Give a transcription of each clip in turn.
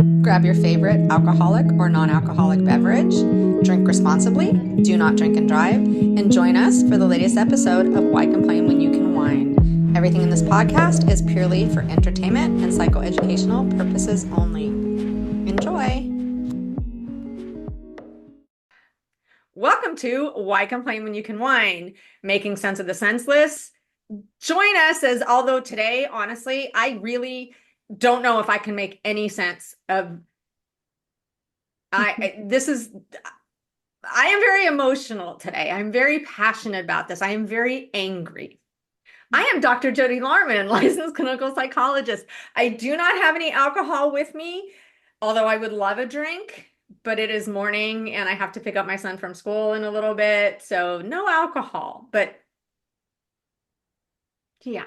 Grab your favorite alcoholic or non-alcoholic beverage, drink responsibly, do not drink and drive, and join us for the latest episode of Why Complain When You Can Whine. Everything in this podcast is purely for entertainment and psychoeducational purposes only. Enjoy! Welcome to Why Complain When You Can Whine, making sense of the senseless. Join us as, although today, honestly, I really don't know if I can make any sense of, I am very emotional today. I'm very passionate about this. I am very angry. I am Dr. Jody Larman, licensed clinical psychologist. I do not have any alcohol with me, although I would love a drink. But it is morning and I have to pick up my son from school in a little bit. So no alcohol, but yeah.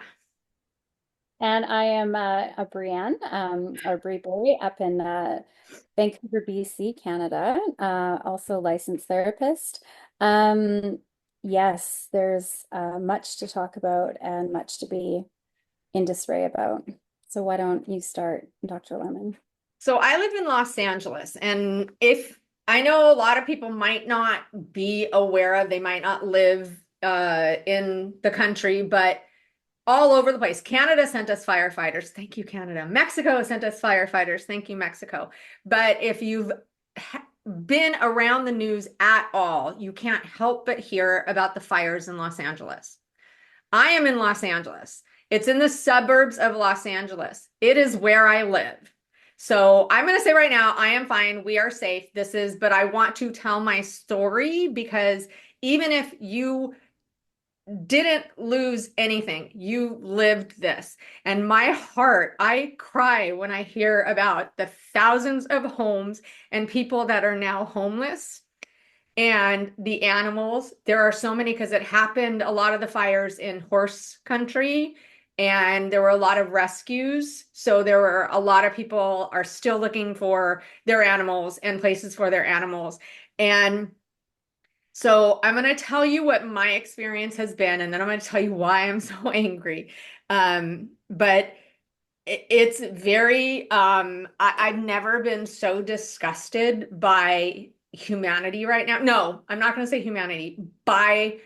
And I am a Brienne, or Brie Boy, up in Vancouver, BC, Canada, also licensed therapist. Um, yes, there's much to talk about and much to be in disarray about. So why don't you start, Dr. Lemon? So I live in Los Angeles, and if I know a lot of people might not be aware of, they might not live in the country, but all over the place. Canada sent us firefighters. Thank you, Canada. Mexico sent us firefighters. Thank you, Mexico. But if you've been around the news at all, you can't help but hear about the fires in Los Angeles. I am in Los Angeles. It's in the suburbs of Los Angeles. It is where I live. So I'm going to say right now, I am fine. We are safe. But I want to tell my story because even if you didn't lose anything, you lived this. And my heart, I cry when I hear about the thousands of homes and people that are now homeless and the animals. There are so many because it happened, a lot of the fires in horse country. And there were a lot of rescues. So there were a lot of people are still looking for their animals and places for their animals. And so I'm going to tell you what my experience has been, and then I'm going to tell you why I'm so angry. But it's very, I've never been so disgusted by humanity right now. No, I'm not going to say humanity, by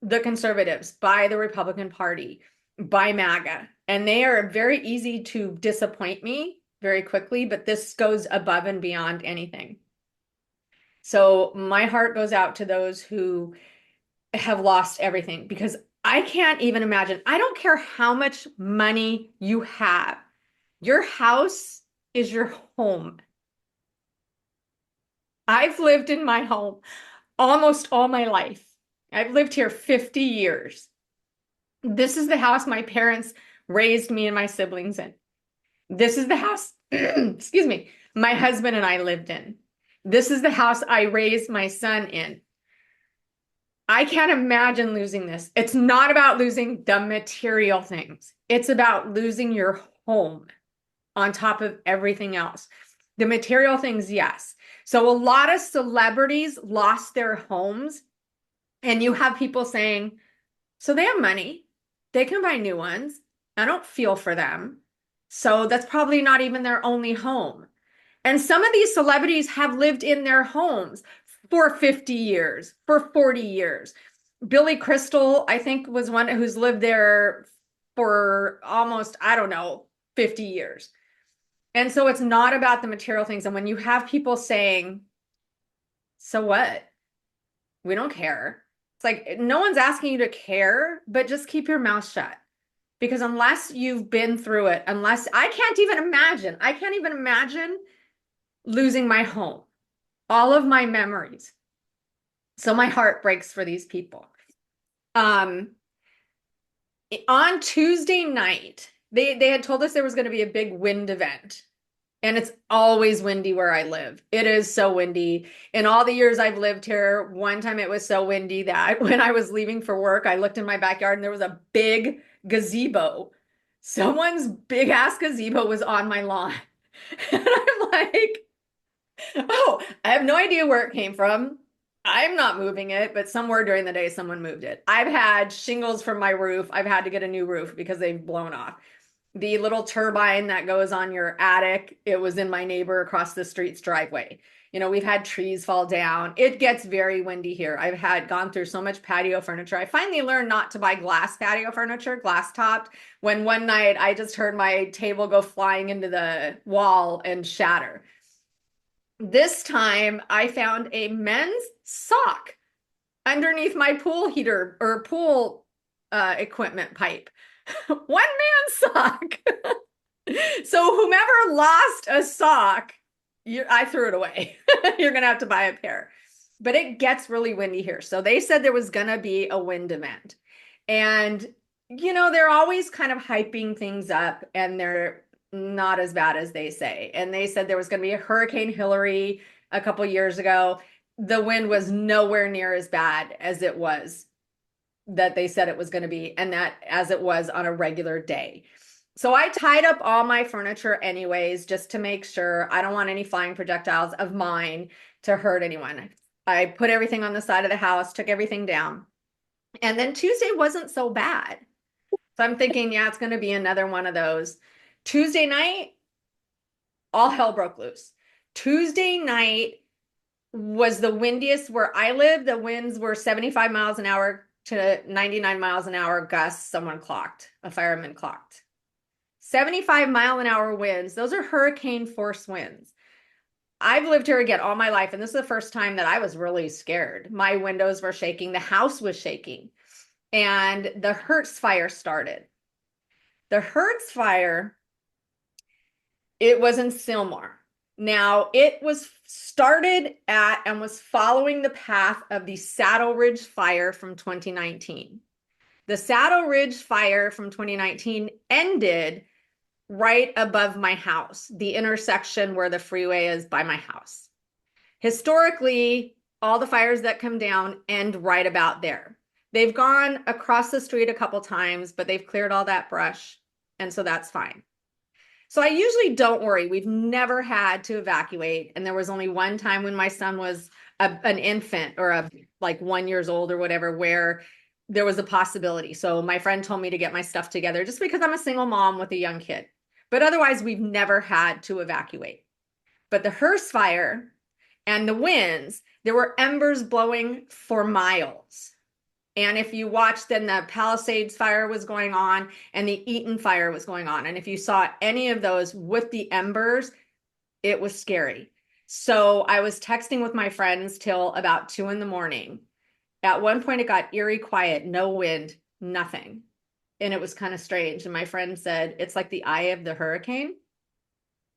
the conservatives, by the Republican Party, by MAGA. And they are very easy to disappoint me very quickly, but this goes above and beyond anything. So my heart goes out to those who have lost everything because I can't even imagine. I don't care how much money you have. Your house is your home. I've lived in my home almost all my life. I've lived here 50 years. This is the house my parents raised me and my siblings in. This is the house, excuse me, my husband and I lived in. This is the house I raised my son in. I can't imagine losing this. It's not about losing the material things. It's about losing your home on top of everything else. The material things, yes. So a lot of celebrities lost their homes, and you have people saying, so they have money. They can buy new ones. I don't feel for them. So that's probably not even their only home. And some of these celebrities have lived in their homes for 50 years, for 40 years. Billy Crystal, I think, was one who's lived there for almost, I don't know, 50 years. And so it's not about the material things. And when you have people saying, so what? We don't care. It's like, no one's asking you to care, but just keep your mouth shut. Because unless you've been through it, I can't even imagine losing my home, all of my memories. So my heart breaks for these people. On Tuesday night, they had told us there was going to be a big wind event. And it's always windy where I live. It is so windy. In all the years I've lived here, one time it was so windy that when I was leaving for work, I looked in my backyard and there was a big gazebo. Someone's big ass gazebo was on my lawn. And I'm like, oh, I have no idea where it came from. I'm not moving it, but somewhere during the day, someone moved it. I've had shingles from my roof. I've had to get a new roof because they've blown off. The little turbine that goes on your attic, it was in my neighbor across the street's driveway. We've had trees fall down. It gets very windy here. I've had gone through so much patio furniture. I finally learned not to buy glass patio furniture, glass topped, when one night I just heard my table go flying into the wall and shatter. This time I found a men's sock underneath my pool heater or pool equipment pipe. One man's sock. So whomever lost a sock, I threw it away. You're going to have to buy a pair. But it gets really windy here. So they said there was going to be a wind event. And, they're always kind of hyping things up, and they're not as bad as they say. And they said there was going to be a Hurricane Hillary a couple years ago. The wind was nowhere near as bad as it was that they said it was going to be, and that as it was on a regular day. So I tied up all my furniture anyways, just to make sure. I don't want any flying projectiles of mine to hurt anyone. I put everything on the side of the house, took everything down. And then Tuesday wasn't so bad. So I'm thinking, yeah, it's going to be another one of those. Tuesday night, all hell broke loose. Tuesday night was the windiest where I live. The winds were 75 miles an hour to 99 miles an hour gusts. A fireman clocked. 75-mile-an-hour winds. Those are hurricane force winds. I've lived here again all my life, and this is the first time that I was really scared. My windows were shaking. The house was shaking. And the Hertz fire started. The Hertz fire, it was in Sylmar. Now, it was started at and was following the path of the Saddle Ridge fire from 2019. The Saddle Ridge fire from 2019 ended right above my house, the intersection where the freeway is by my house. Historically, all the fires that come down end right about there. They've gone across the street a couple times, but they've cleared all that brush, and so that's fine. So I usually don't worry. We've never had to evacuate, and there was only one time when my son was an infant or like 1 year old or whatever, where there was a possibility. So my friend told me to get my stuff together just because I'm a single mom with a young kid. But otherwise, we've never had to evacuate. But the Hearst fire and the winds, there were embers blowing for miles. And if you watched, then the Palisades fire was going on and the Eaton fire was going on. And if you saw any of those with the embers, it was scary. So I was texting with my friends till about 2 a.m. At one point, it got eerie quiet, no wind, nothing. And it was kind of strange. And my friend said, it's like the eye of the hurricane.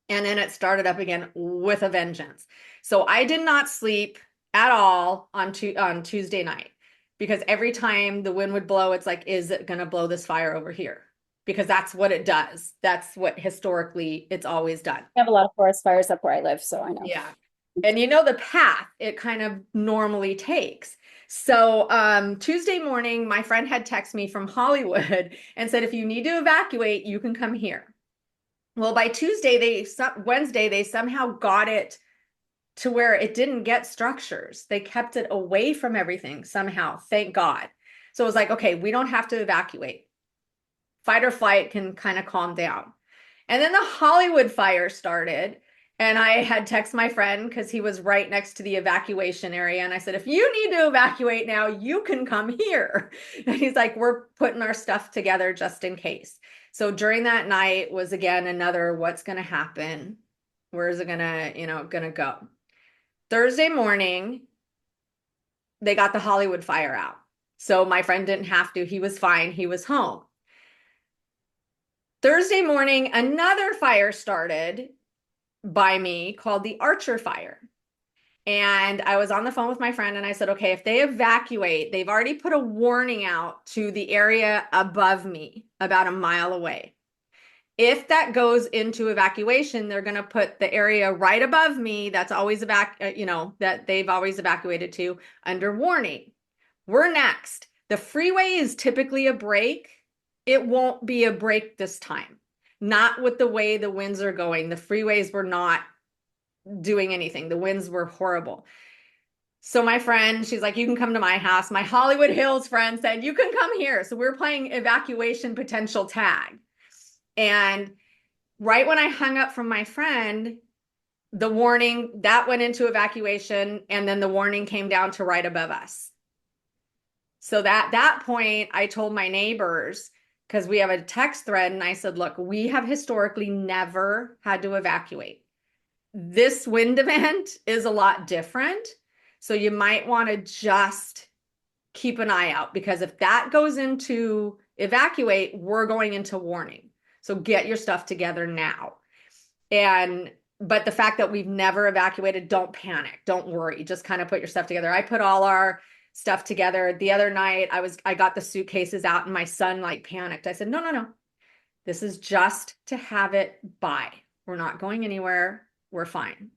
And then it started up again with a vengeance. So I did not sleep at all on Tuesday night, because every time the wind would blow, it's like, is it going to blow this fire over here? Because that's what it does. That's what historically it's always done. We have a lot of forest fires up where I live, so I know. Yeah. And the path it kind of normally takes. So Tuesday morning, my friend had texted me from Hollywood and said, if you need to evacuate, you can come here. Well, by Wednesday, they somehow got it to where it didn't get structures. They kept it away from everything somehow, thank God. So it was like, okay, we don't have to evacuate. Fight or flight can kind of calm down. And then the Hollywood fire started. And I had texted my friend because he was right next to the evacuation area. And I said, if you need to evacuate now, you can come here. And he's like, we're putting our stuff together just in case. So during that night was again another, what's going to happen? Where is it gonna go? Thursday morning, they got the Hollywood fire out. So my friend didn't have to. He was fine. He was home. Thursday morning, another fire started by me called the Archer fire. And I was on the phone with my friend and I said, okay, if they evacuate, they've already put a warning out to the area above me about a mile away. If that goes into evacuation, they're going to put the area right above me that's always that they've always evacuated to under warning. We're next. The freeway is typically a break. It won't be a break this time. Not with the way the winds are going. The freeways were not doing anything. The winds were horrible. So my friend, she's like, you can come to my house. My Hollywood Hills friend said, you can come here. So we're playing evacuation potential tag. And right when I hung up from my friend, the warning that went into evacuation, and then the warning came down to right above us. So that point, I told my neighbors, because we have a text thread, and I said, look, we have historically never had to evacuate. This wind event is a lot different. So you might want to just keep an eye out, because if that goes into evacuate, we're going into warning. So get your stuff together now. But the fact that we've never evacuated, don't panic, don't worry, just kind of put your stuff together. I put all our stuff together. The other night I got the suitcases out, and my son like panicked. I said, no, no, no. This is just to have it by. We're not going anywhere. We're fine.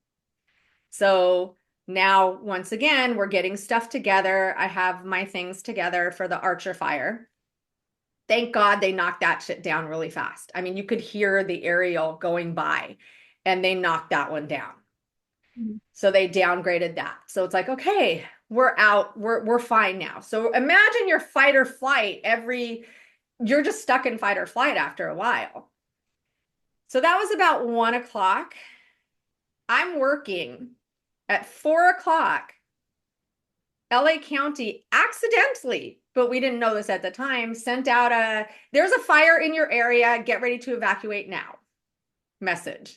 So now, once again, we're getting stuff together. I have my things together for the Archer fire. Thank God they knocked that shit down really fast. I mean, you could hear the aerial going by, and they knocked that one down. Mhm. So they downgraded that. So it's like, okay, we're out. We're fine now. So imagine your fight or flight you're just stuck in fight or flight after a while. So that was about 1 o'clock. I'm working at 4 o'clock. LA County accidentally, but we didn't know this at the time, sent out there's a fire in your area, get ready to evacuate now message.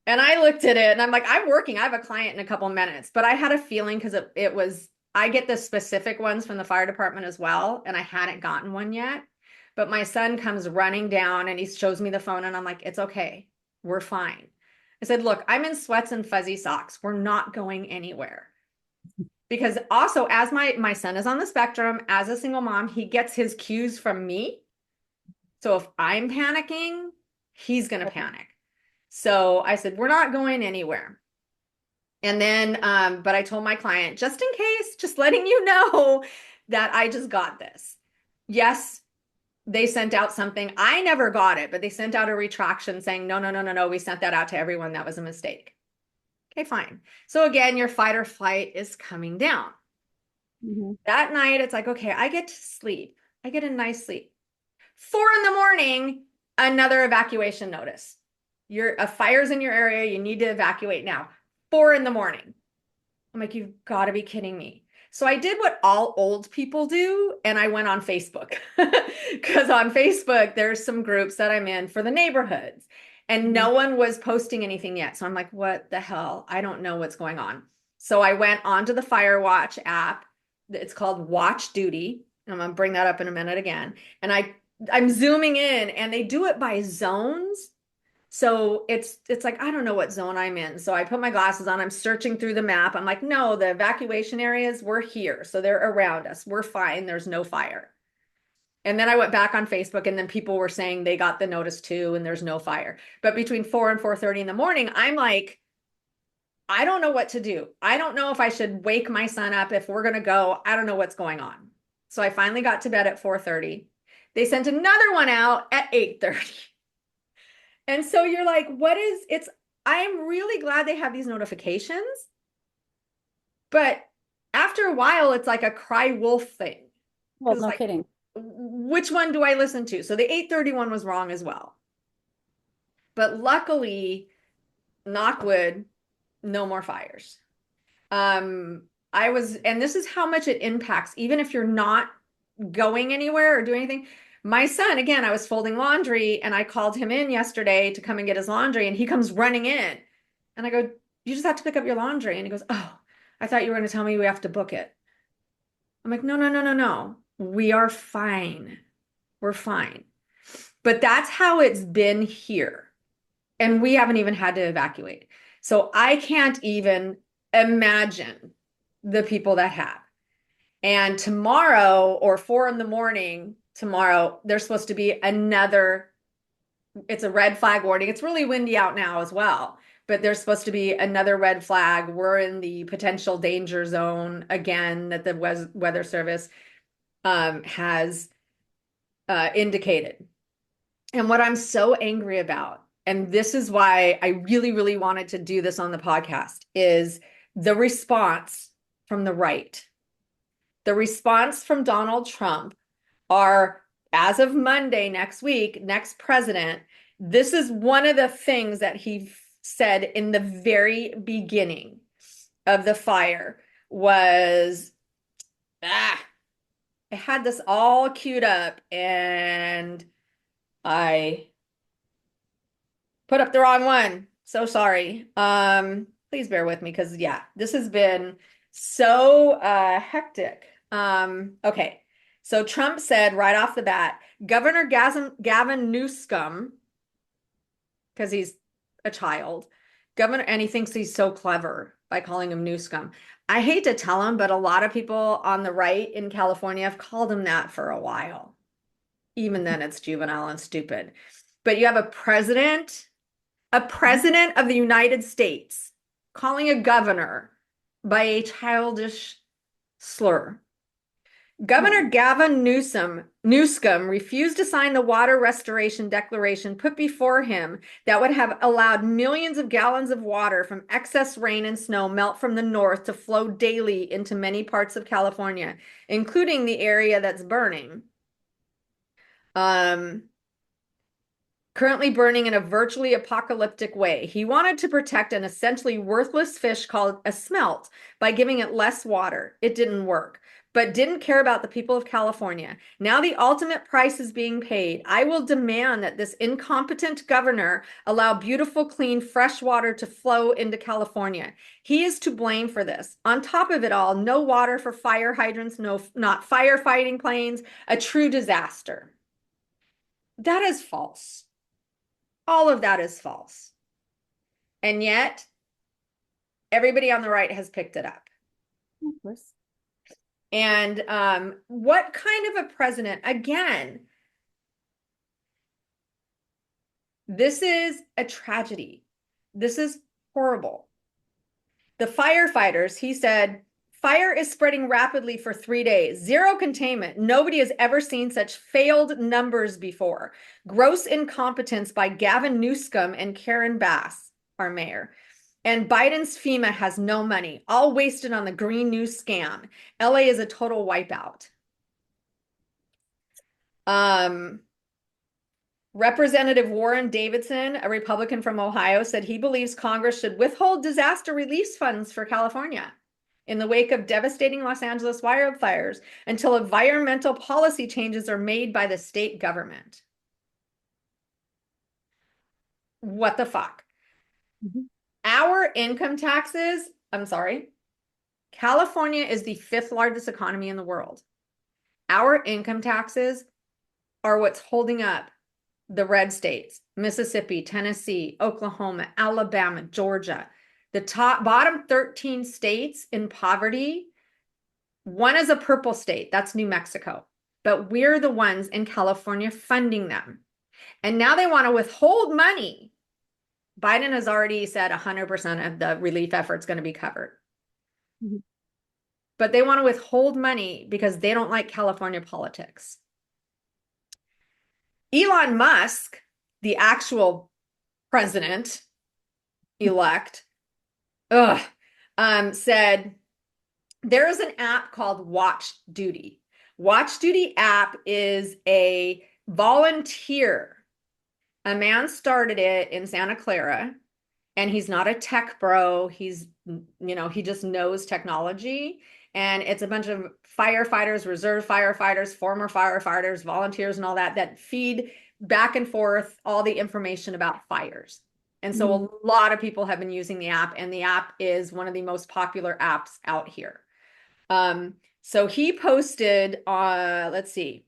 And I looked at it and I'm like, I'm working. I have a client in a couple minutes, but I had a feeling, because it was, I get the specific ones from the fire department as well, and I hadn't gotten one yet. But my son comes running down and he shows me the phone, and I'm like, it's okay. We're fine. I said, look, I'm in sweats and fuzzy socks. We're not going anywhere. Because also, as my son is on the spectrum, as a single mom, he gets his cues from me. So if I'm panicking, he's going to panic. So I said, we're not going anywhere. And then, but I told my client, just in case, just letting you know that I just got this. Yes, they sent out something. I never got it, but they sent out a retraction saying, no, no, no, no, no. We sent that out to everyone. That was a mistake. Okay, fine. So again, your fight or flight is coming down. Mhm. That night, it's like, okay, I get to sleep. I get a nice sleep. 4 a.m, another evacuation notice. A fire's in your area. You need to evacuate now. 4 a.m. I'm like, you've got to be kidding me. So I did what all old people do, and I went on Facebook. Because on Facebook, there's some groups that I'm in for the neighborhoods, and no one was posting anything yet. So I'm like, what the hell? I don't know what's going on. So I went onto the Firewatch app. It's called Watch Duty. I'm going to bring that up in a minute again. And I'm zooming in, and they do it by zones. So it's like, I don't know what zone I'm in. So I put my glasses on, I'm searching through the map. I'm like, no, the evacuation areas, we're here. So they're around us. We're fine. There's no fire. And then I went back on Facebook, and then people were saying they got the notice too, and there's no fire. But between 4 and 4:30 in the morning, I'm like, I don't know what to do. I don't know if I should wake my son up if we're going to go. I don't know what's going on. So I finally got to bed at 4:30. They sent another one out at 8:30. And so you're like, I'm really glad they have these notifications, but after a while, it's like a cry wolf thing. Well, Because no like, kidding. which one do I listen to? So the 8:30 one was wrong as well. But luckily, knock wood, no more fires. And this is how much it impacts, even if you're not going anywhere or doing anything. My son, again, I was folding laundry, and I called him in yesterday to come and get his laundry, and he comes running in. And I go, you just have to pick up your laundry. And he goes, oh, I thought you were going to tell me we have to book it. I'm like, no, no, no, no, no. We are fine. We're fine. But that's how it's been here. And we haven't even had to evacuate. So I can't even imagine the people that have. And tomorrow, or 4 a.m. tomorrow, there's supposed to be it's a red flag warning. It's really windy out now as well, but there's supposed to be another red flag. We're in the potential danger zone again that the Weather Service has indicated. And what I'm so angry about, and this is why I really, really wanted to do this on the podcast, is the response from the right. The response from Donald Trump are as of Monday next week, next president, this is one of the things that he said in the very beginning of the fire was, ah, I had this all queued up and I put up the wrong one. So sorry. Please bear with me because yeah, this has been so hectic. Okay. So Trump said right off the bat, Gavin Newsom, because he's a child, governor, and he thinks he's so clever by calling him Newscum. I hate to tell him, but a lot of people on the right in California have called him that for a while. Even then, it's juvenile and stupid. But you have a president of the United States calling a governor by a childish slur. Yeah. Governor Gavin Newsom refused to sign the water restoration declaration put before him that would have allowed millions of gallons of water from excess rain and snow melt from the north to flow daily into many parts of California, including the area that's burning. Um, Currently burning in a virtually apocalyptic way. He wanted to protect an essentially worthless fish called a smelt by giving it less water. It didn't work, but didn't care about the people of California. Now the ultimate price is being paid. I will demand that this incompetent governor allow beautiful, clean, fresh water to flow into California. He is to blame for this. On top of it all, no water for fire hydrants, no, not firefighting planes, a true disaster. That is false. All of that is false. And yet, everybody on the right has picked it up. Of course. And what kind of a president, again, this is a tragedy. This is horrible. The firefighters, he said, fire is spreading rapidly for 3 days. Zero containment. Nobody has ever seen such failed numbers before. Gross incompetence by Gavin Newsom and Karen Bass, our mayor. And Biden's FEMA has no money, all wasted on the green news scam. LA is a total wipeout. Representative Warren Davidson, a Republican from Ohio, said he believes Congress should withhold disaster relief funds for California in the wake of devastating Los Angeles wildfires until environmental policy changes are made by the state government. What the fuck? Mm-hmm. Our income taxes, I'm sorry, California is the fifth largest economy in the world. Our income taxes are what's holding up the red states, Mississippi, Tennessee, Oklahoma, Alabama, Georgia. The bottom 13 states in poverty, one is a purple state, that's New Mexico. But we're the ones in California funding them. And now they want to withhold money. Biden has already said 100% of the relief effort's going to be covered. Mm-hmm. But they want to withhold money because they don't like California politics. Elon Musk, the actual president elect, said there is an app called Watch Duty. Watch Duty app is a volunteer. A man started it in Santa Clara, and he's not a tech bro. He's, he just knows technology. And it's a bunch of firefighters, reserve firefighters, former firefighters, volunteers, and all that feed back and forth all the information about fires. And so Mm-hmm. a lot of people have been using the app, and the app is one of the most popular apps out here. So he posted, let's see.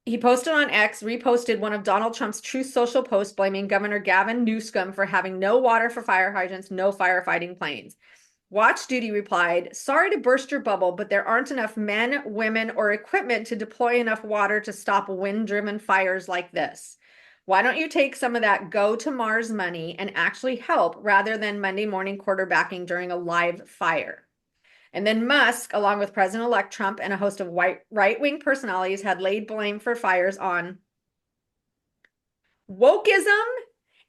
He posted on X, reposted one of Donald Trump's Truth Social posts blaming Governor Gavin Newsom for having no water for fire hydrants, no firefighting planes. Watch Duty replied, sorry to burst your bubble, but there aren't enough men, women, or equipment to deploy enough water to stop wind-driven fires like this. Why don't you take some of that go to Mars money and actually help rather than Monday morning quarterbacking during a live fire? And then Musk, along with President-elect Trump and a host of right-wing personalities, had laid blame for fires on wokeism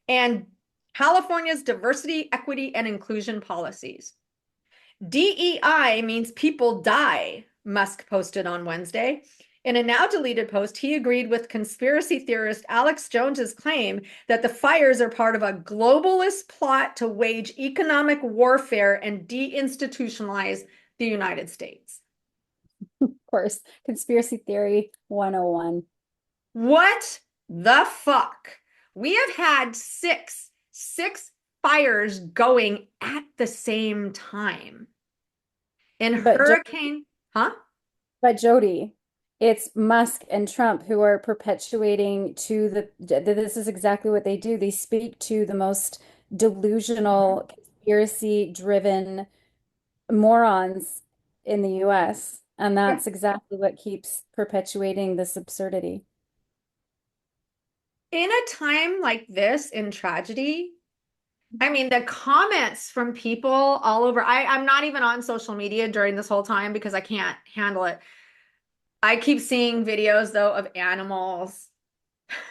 and California's diversity, equity, and inclusion policies. DEI means people die, Musk posted on Wednesday. In a now deleted post, he agreed with conspiracy theorist Alex Jones's claim that the fires are part of a globalist plot to wage economic warfare and deinstitutionalize the United States. Of course, conspiracy theory 101. What the fuck? We have had six fires going at the same time. In But Jo- hurricane, huh? but Jody, it's Musk and Trump who are perpetuating to this is exactly what they do. They speak to the most Mhm. delusional, conspiracy-driven morons in the US. And Yeah. that's exactly what keeps perpetuating this absurdity. In a time like this in tragedy, I mean, the comments from people all over, I'm not even on social media during this whole time because I can't handle it. I keep seeing videos though of animals,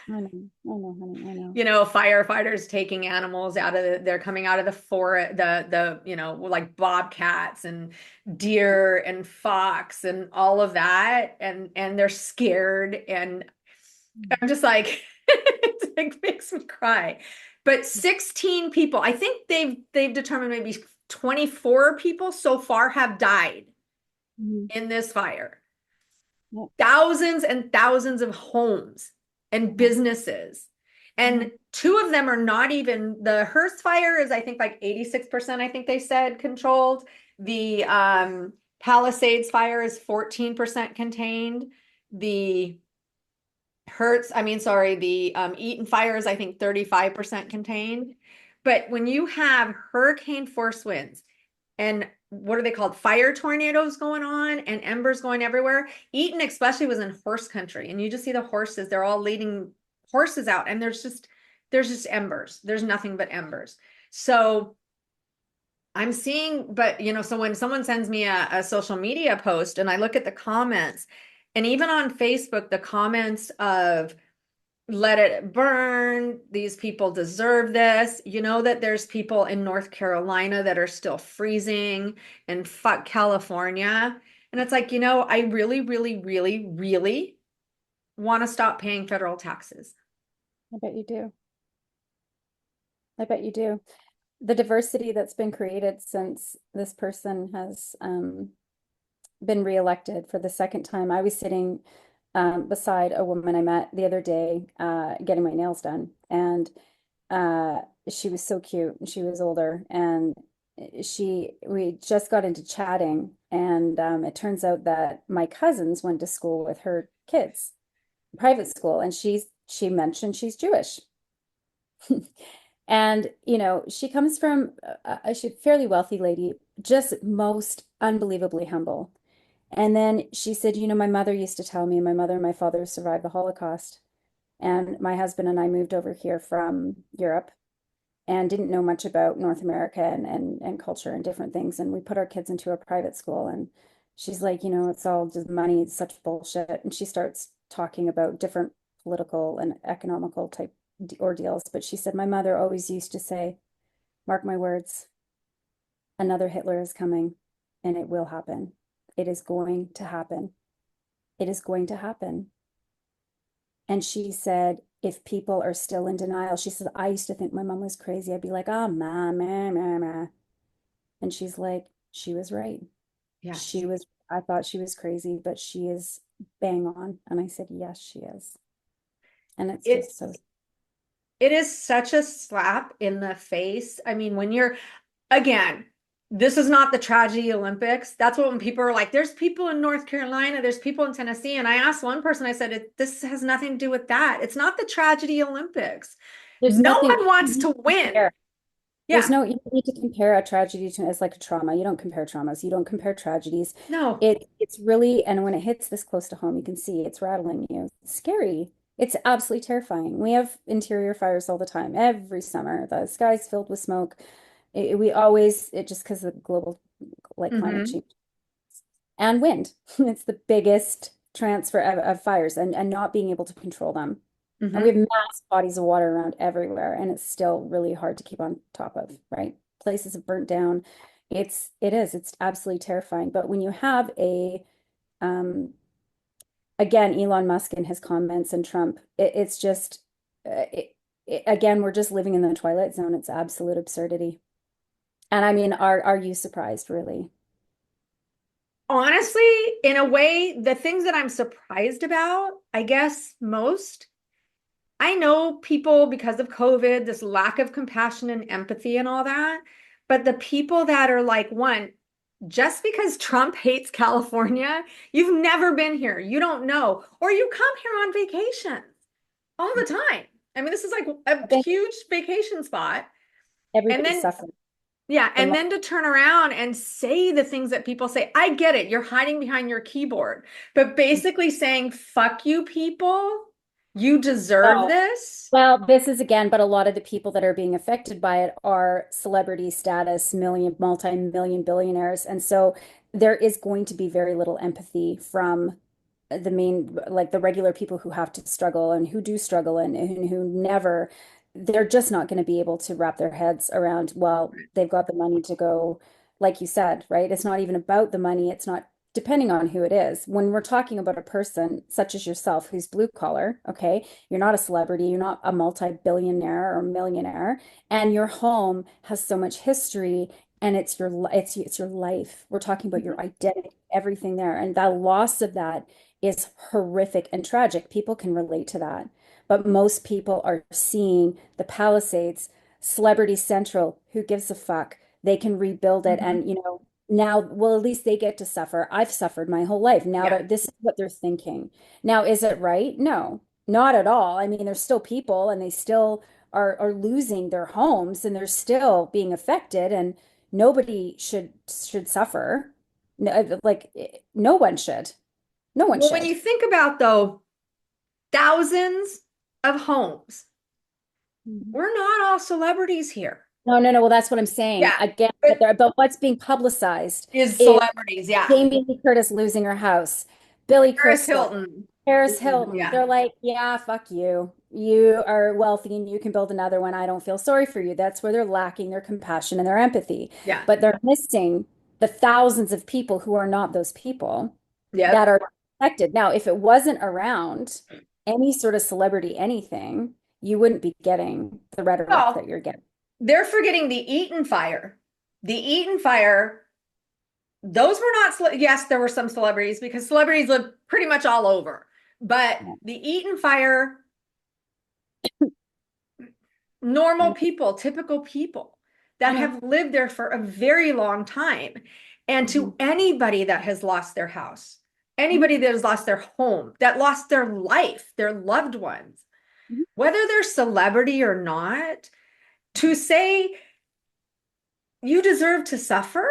I know, honey, I know. firefighters taking animals out of they're coming out of the forest, like bobcats and deer and fox and all of that. And they're scared. And I'm just like, it makes me cry. But 16 people, I think they've determined maybe 24 people so far have died Mhm. in this fire. Yep. Thousands and thousands of homes and Yeah. businesses. Mhm. And two of them are not even the Hearst fire is, I think, like 86%, I think they said controlled. The Palisades fire is 14% contained. The the Eaton fire is, I think, 35% contained. But when you have hurricane force winds and what are they called? Fire tornadoes going on and embers going everywhere. Eaton especially was in horse country, and you just see the horses, they're all leading horses out, and there's just embers. There's nothing but embers. So I'm seeing, but so when someone sends me a social media post and I look at the comments, and even on Facebook, the comments of let it burn. These people deserve this. You know that there's people in North Carolina that are still freezing and fuck California. And it's like, I really, really, really, really want to stop paying federal taxes. I bet you do. I bet you do. The diversity that's been created since this person has been reelected for the second time. I was sitting beside a woman I met the other day getting my nails done, and uh, she was so cute. She was older, and we just got into chatting, and it turns out that my cousins went to school with her kids, private school, and she mentioned she's Jewish. And, she comes from a fairly wealthy lady, just most unbelievably humble. And then she said, my mother used to tell me, my mother and my father survived the Holocaust. And my husband and I moved over here from Europe and didn't know much about North America and culture and different things. And we put our kids into a private school. And she's like, it's all just money, it's such bullshit. And she starts talking about different political and economical type ordeals. But she said, my mother always used to say, mark my words, another Hitler is coming and it will happen. It is going to happen. It is going to happen. And she said, if people are still in denial, she said, I used to think my mom was crazy. I'd be like, oh, ma, ma, ma, ma. And she's like, she was right. Yes. I thought she was crazy, but she is bang on. And I said, yes, she is. And it's It just so, it is such a slap in the face. I mean, again, this is not the tragedy Olympics. That's what when people are like, there's people in North Carolina, there's people in Tennessee. And I asked one person, I said, this has nothing to do with that. It's not the tragedy Olympics. there's No nothing one wants to win. there. Yeah. You need to compare a tragedy to as like a trauma. You don't compare traumas. You don't compare tragedies. No. It's really, and when it hits this close to home, you can see it's rattling you. It's scary. It's absolutely terrifying. We have interior fires all the time, every summer. The sky's filled with smoke. It just because of global like climate Hmm. change and wind. It's the biggest transfer of fires and not being able to control them. And we Hmm. have mass bodies of water around everywhere, and it's still really hard to keep on top of, right? Places have burnt down. It's absolutely terrifying. But when you have um again, Elon Musk and his comments and Trump, it's just, again, we're just living in the twilight zone. It's absolute absurdity. And I mean, are you surprised, really? Honestly, in a way, the things that I'm surprised about, I guess most, I know people because of COVID, this lack of compassion and empathy and all that. But the people that are like, one, just because Trump hates California, you've never been here. You don't know. Or you come here on vacation all the time. I mean, this is like I a think huge vacation spot. And everybody's then, suffering. yeah, The and mo then to turn around and say the things that people say, I get it. You're hiding behind your keyboard, but basically saying, fuck you, people. You deserve Oh, this. well, this is again, but a lot of the people that are being affected by it are celebrity status, multi-million billionaires. And so there is going to be very little empathy from the main, like the regular people who have to struggle and who do struggle and who never, they're just not going to be able to wrap their heads around, well, they've got the money to go, like you said, right? It's not even about the money. It's not depending on who it is. When we're talking about a person such as yourself who's blue collar, okay, you're not a celebrity, you're not a multi-billionaire or millionaire, and your home has so much history and it's your life. We're talking about Mhm. your identity, everything there. And that loss of that is horrific and tragic. People can relate to that. But most people are seeing the Palisades, Celebrity Central, who gives a fuck? They can rebuild it. Mhm. And, now, well, at least they get to suffer. I've suffered my whole life. Now Yeah. this is what they're thinking. Now, is it right? No, not at all. I mean, there's still people and they still are losing their homes and they're still being affected and nobody should suffer. No, like no one should. No one Well, when should. you think about though, thousands of homes, Mhm. we're not all celebrities here. No, no, no. Well, that's what I'm saying. Yeah. Again, But but what's being publicized is is celebrities, yeah. Jamie Lee Curtis losing her house, Billy Paris Crystal, Hilton. Paris Hilton. Yeah. They're like, yeah, fuck you. You are wealthy and you can build another one. I don't feel sorry for you. That's where they're lacking their compassion and their empathy. Yeah. But they're missing the thousands of people who are not those people that Yep. are affected. Now, if it wasn't around any sort of celebrity, anything, you wouldn't be getting the rhetoric that Well, you're getting. they're forgetting the Eaton fire. The Eaton fire, those were not, yes, there were some celebrities because celebrities live pretty much all over. But the Eaton fire, normal I, people, typical people I that know. have lived there for a very long time. And Mhm. to anybody that has lost their house, Mhm. anybody that has lost their home, that lost their life, their loved ones, Mhm. whether they're celebrity or not, to say you deserve to suffer.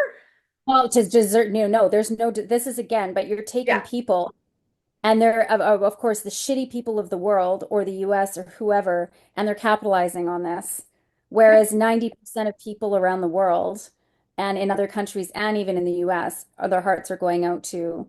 Well, to desert, no, there's no, this is again, but you're taking Yeah. people and they're, of course, the shitty people of the world or the US or whoever, and they're capitalizing on this. Whereas 90% of people around the world and in other countries and even in the US, their hearts are going out to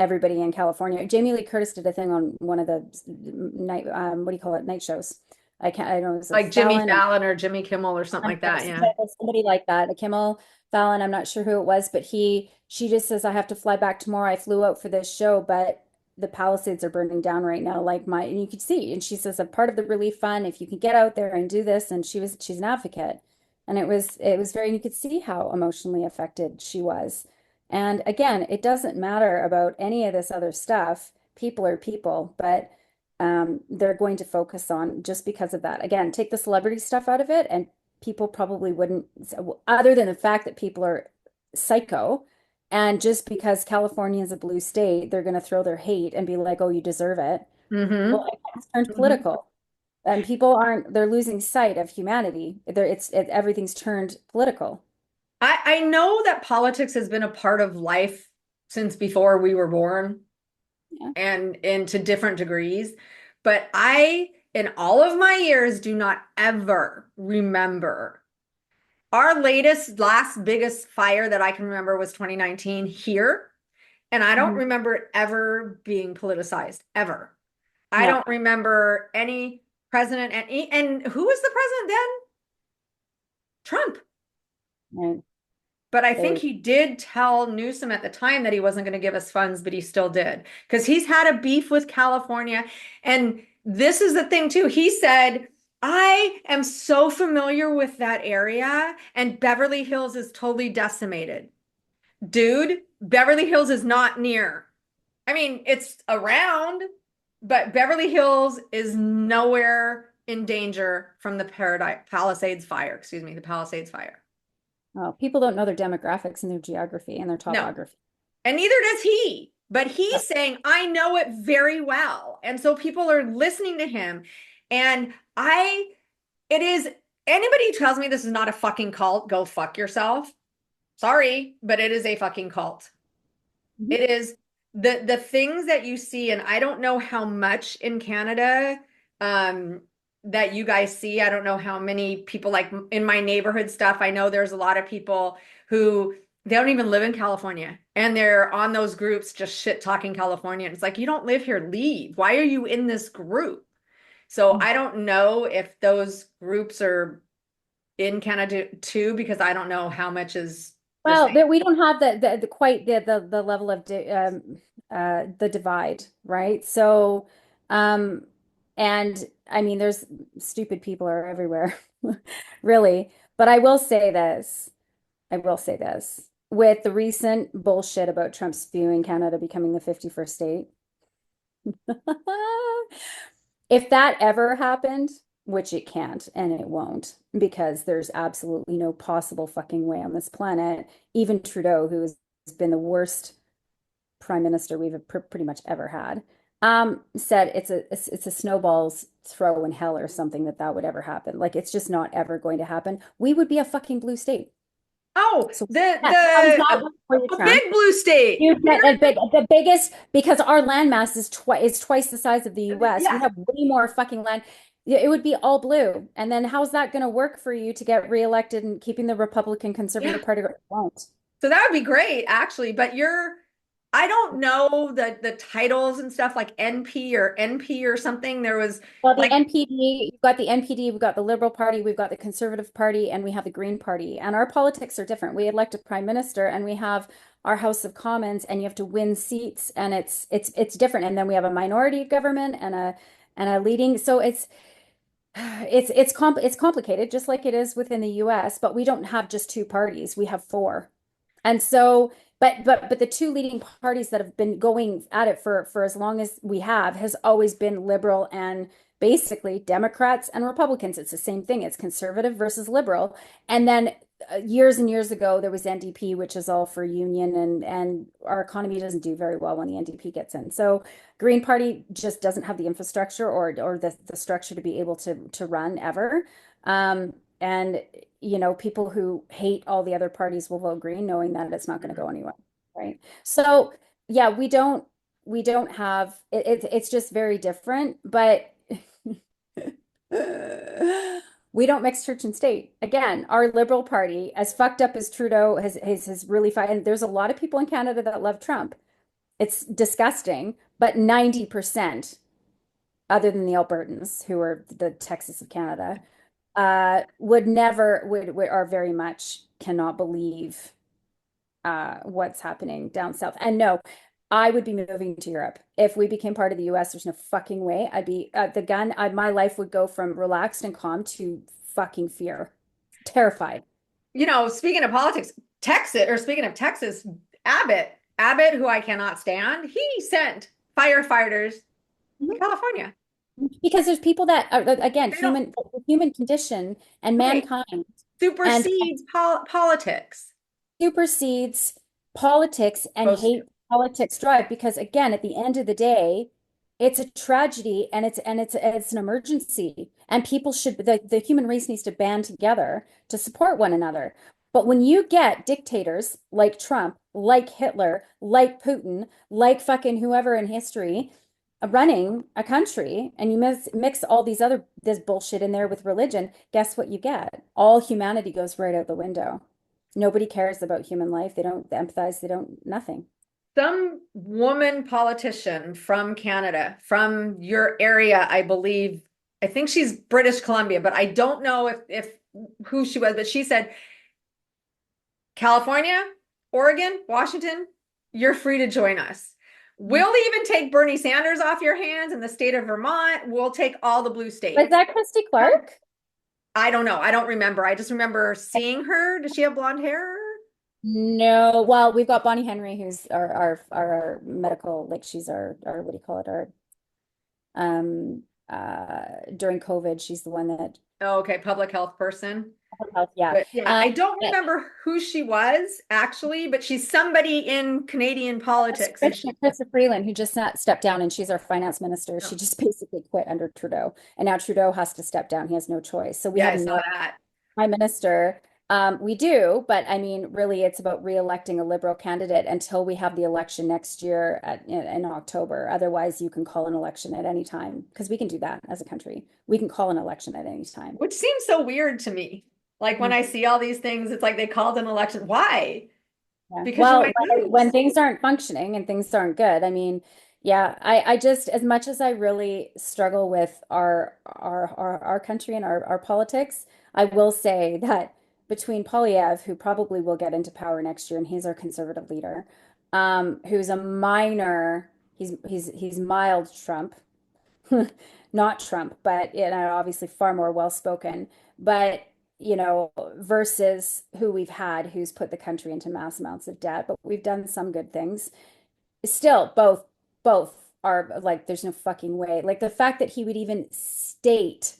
everybody in California. Jamie Lee Curtis did a thing on one of the night, what do you call it, night shows. I don't know, is it Like Jimmy Fallon? Fallon or Jimmy Kimmel or something like that. Yeah. Somebody like that, a Kimmel Fallon, I'm not sure who it was, but she just says, I have to fly back tomorrow. I flew out for this show, but the Palisades are burning down right now. And you could see, and she says, a part of the relief fund, if you can get out there and do this, and she's an advocate. And it was very, you could see how emotionally affected she was. And again, it doesn't matter about any of this other stuff. People are people, but they're going to focus on just because of that. Again, take the celebrity stuff out of it, and people probably wouldn't, other than the fact that people are psycho. And just because California is a blue state, they're going to throw their hate and be like, oh, you deserve it. Mm-hmm. Well, it's turned Mm-hmm. political. And people aren't, they're losing sight of humanity. Everything's turned political. I know that politics has been a part of life since before we were born Yeah. and to different degrees. But I, in all of my years, do not ever remember. Our last biggest fire that I can remember was 2019 here. And I don't Mhm. remember it ever being politicized, ever. I No. don't remember any president and who was the president then? Trump. Right. But I think They, he did tell Newsom at the time that he wasn't going to give us funds, but he still did because he's had a beef with California. And this is the thing, too. He said, I am so familiar with that area, and Beverly Hills is totally decimated. Dude, Beverly Hills is not near. I mean, it's around, but Beverly Hills is nowhere in danger from the Palisades fire. Excuse me, the Palisades fire. oh, people don't know their demographics and their geography and their No, topography. and neither does he. But Yeah. he's saying, I know it very well. And so people are listening to him. And it is, anybody who tells me this is not a fucking cult, go fuck yourself. Sorry, but it is a fucking cult. Mhm. It is the things that you see, and I don't know how much in Canada um that you guys see. I don't know how many people like in my neighborhood stuff. I know there's a lot of people who they don't even live in California and they're on those groups just shit talking California. And it's like, you don't live here, leave. Why are you in this group? So I don't know if those groups are in Canada too, because I don't know how much is the same. Well, we don't have the quite the level of the divide, right? So, um, and I mean, there's stupid people are everywhere, really. But I will say this. I will say this. With the recent bullshit about Trump spewing Canada becoming the 51st state, if that ever happened, which it can't and it won't, because there's absolutely no possible fucking way on this planet, even Trudeau, who has been the worst prime minister we've pretty much ever had, said it's a snowball's throw in hell or something that would ever happen. Like it's just not ever going to happen. We would be a fucking blue state. Oh, So the yes, how does that the work for you, a Trump? big blue state. Huge, the biggest, because our landmass is twice the size of the US. We Yeah. have way more fucking land. Yeah, it would be all blue. And then how's that going to work for you to get reelected and keeping the Republican Yeah. Conservative Party? Won't. So that would be great, actually. But I don't know the titles and stuff like NP or NP or something. There was Well, the like, NPD, you've got the NPD, we've got the Liberal Party, we've got the Conservative Party, and we have the Green Party. And our politics are different. We elect a prime minister and we have our House of Commons and you have to win seats and it's different. And then we have a minority government and a leading. So it's complicated, just like it is within the US, but we don't have just two parties. We have four. And so, but the two leading parties that have been going at it for as long as we have has always been liberal and basically Democrats and Republicans. It's the same thing. It's conservative versus liberal. And then years and years ago, there was NDP, which is all for union, and our economy doesn't do very well when the NDP gets in. So Green Party just doesn't have the infrastructure or the structure to be able to run ever. And people who hate all the other parties will vote green, knowing that it's not going to go anywhere, right? So yeah, we don't have it's just very different, but we don't mix church and state. Again, our Liberal Party, as fucked up as Trudeau has really fight, and there's a lot of people in Canada that love Trump. It's disgusting, but 90%, other than the Albertans, who are the Texas of Canada, would never would are very much cannot believe what's happening down south. And no, I would be moving to Europe if we became part of the US. There's no fucking way. I'd be the gun. My life would go from relaxed and calm to fucking fear, terrified. speaking of politics, speaking of Texas, Abbott, who I cannot stand, he sent firefighters to Mhm. California. Because there's people that are again They don't, human condition and right, mankind and supersedes politics. supersedes politics and Supposed hate to. politics drive because again at the end of the day it's a tragedy and it's an emergency and people should the human race needs to band together to support one another, but when you get dictators like Trump, like Hitler, like Putin, like fucking whoever in history running a country and you mix all this bullshit in there with religion, guess what you get? All humanity goes right out the window. Nobody cares about human life. They don't empathize. They don't, nothing. Some woman politician from Canada, from your area, I believe. I think she's British Columbia, but I don't know if who she was, but she said California, Oregon, Washington, you're free to join us. We'll even take Bernie Sanders off your hands in the state of Vermont. We'll take all the blue Was states. that Christy Clark? I don't know. I don't remember. I just remember seeing her. Does she have blonde hair? No. Well, we've got Bonnie Henry, who's our medical, like she's our what do you call it? Our during COVID, she's the one that Oh, okay, public health person. health, yeah. But yeah, I don't remember who she was actually, but she's somebody in Canadian politics. And she, Krista Freeland, who just stepped down, and she's our finance minister. She oh, just basically quit under Trudeau, and now Trudeau has to step down. He has no choice. So we yeah, have I saw no that. prime minister. We do, but I mean, really, it's about re-electing a liberal candidate until we have the election next year in October. Otherwise, you can call an election at any time because we can do that as a country. We can call an election at any time. Which seems so weird to me. Like when Mm. I see all these things, it's like they called an election. Why? Yeah. Because you Well, might when lose. things aren't functioning and things aren't good, I mean, yeah, I just, as much as I really struggle with our country and our politics, I will say that between Polyev, who probably will get into power next year, and he's our conservative leader, who's a minor, he's mild Trump, not Trump, but obviously far more well-spoken. But versus who we've had, who's put the country into mass amounts of debt, but we've done some good things. Still, both are like, there's no fucking way. Like the fact that he would even state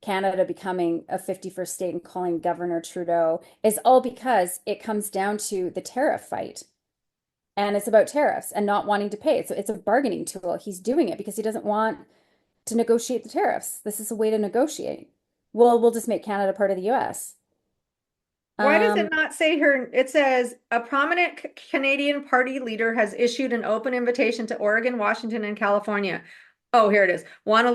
Canada becoming a 51st state and calling Governor Trudeau is all because it comes down to the tariff fight. And it's about tariffs and not wanting to pay. It's a bargaining tool. He's doing it because he doesn't want to negotiate the tariffs. This is a way to negotiate. Well, we'll just make Canada part of the US. Why does it Um, not say here? It says a prominent Canadian party leader has issued an open invitation to Oregon, Washington, and California. Oh, here it is. Want to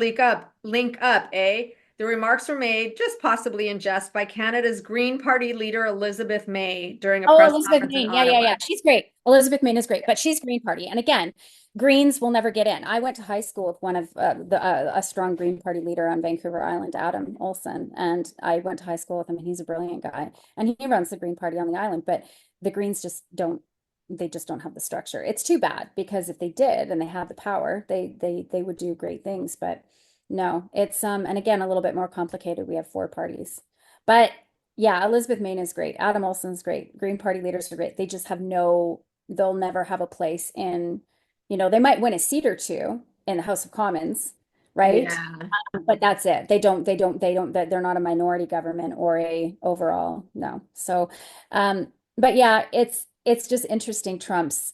link up, eh? The remarks were made, just possibly in jest, by Canada's Green Party leader Elizabeth May during a oh, press Elizabeth conference in May. Yeah, yeah, Ottawa. yeah. She's great. Elizabeth May is great, but she's Green Party. And again, Greens will never get in. I went to high school with one of a strong Green Party leader on Vancouver Island, Adam Olson, and I went to high school with him, and he's a brilliant guy. And he runs the Green Party on the island, but the Greens just don't. They just don't have the structure. It's too bad because if they did and they had the power, they would do great things. But no, it's and again a little bit more complicated. We have four parties, but yeah, Elizabeth May is great. Adam Olson's great. Green Party leaders are great. They just have they'll never have a place in, they might win a seat or two in the House of Commons, right? Yeah. But that's it. They're not a minority government or a overall, no. So, but yeah, it's just interesting. Trump's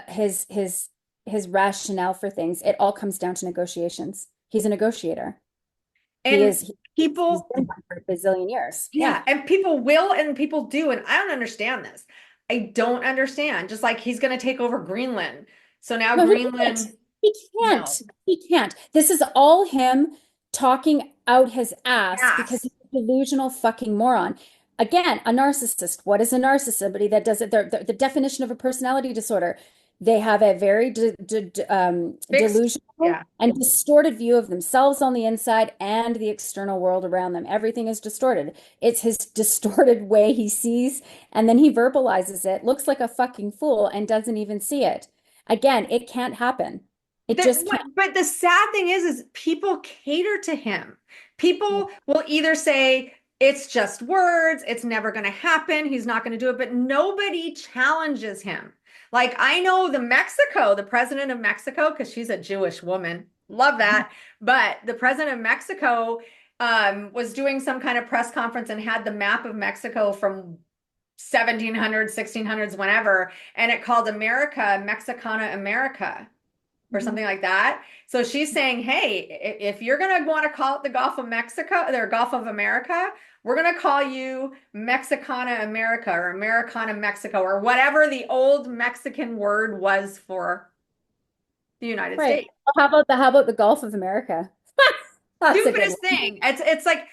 his rationale for things. It all comes down to negotiations. He's a negotiator. He And is, he's people, been one for a bazillion years. Yeah. yeah, and people will and people do. And I don't understand this. I don't understand. Just like he's going to take over Greenland. So now No, he can't. Greenland, He no, can't. He can't. This is all him talking out his ass because gas. he's a delusional fucking moron. Again, a narcissist. What is a narcissist? Somebody that does it. The definition of a personality disorder. They have a very Fixed. delusional Yeah. and distorted view of themselves on the inside and the external world around them. Everything is distorted. It's his distorted way he sees, and then he verbalizes it, looks like a fucking fool, and doesn't even see it. Again, it can't happen. It just can't. But the sad thing is people cater to him. Yeah. People will either say, it's just words, it's never going to happen, he's not going to do it, but nobody challenges him. Like I know the president of Mexico, because she's a Jewish woman, love that. But the president of Mexico was doing some kind of press conference and had the map of Mexico from 1700s, 1600s, whenever, and it called America, Mexicana America or Mhm. something like that. So she's saying, hey, if you're going to want to call it the Gulf of Mexico, or Gulf of America, we're going to call you Mexicana America or Americana Mexico or whatever the old Mexican word was for the United Right. States. Well, how about the Gulf of America? That's a good Stupidest one. thing. It's like,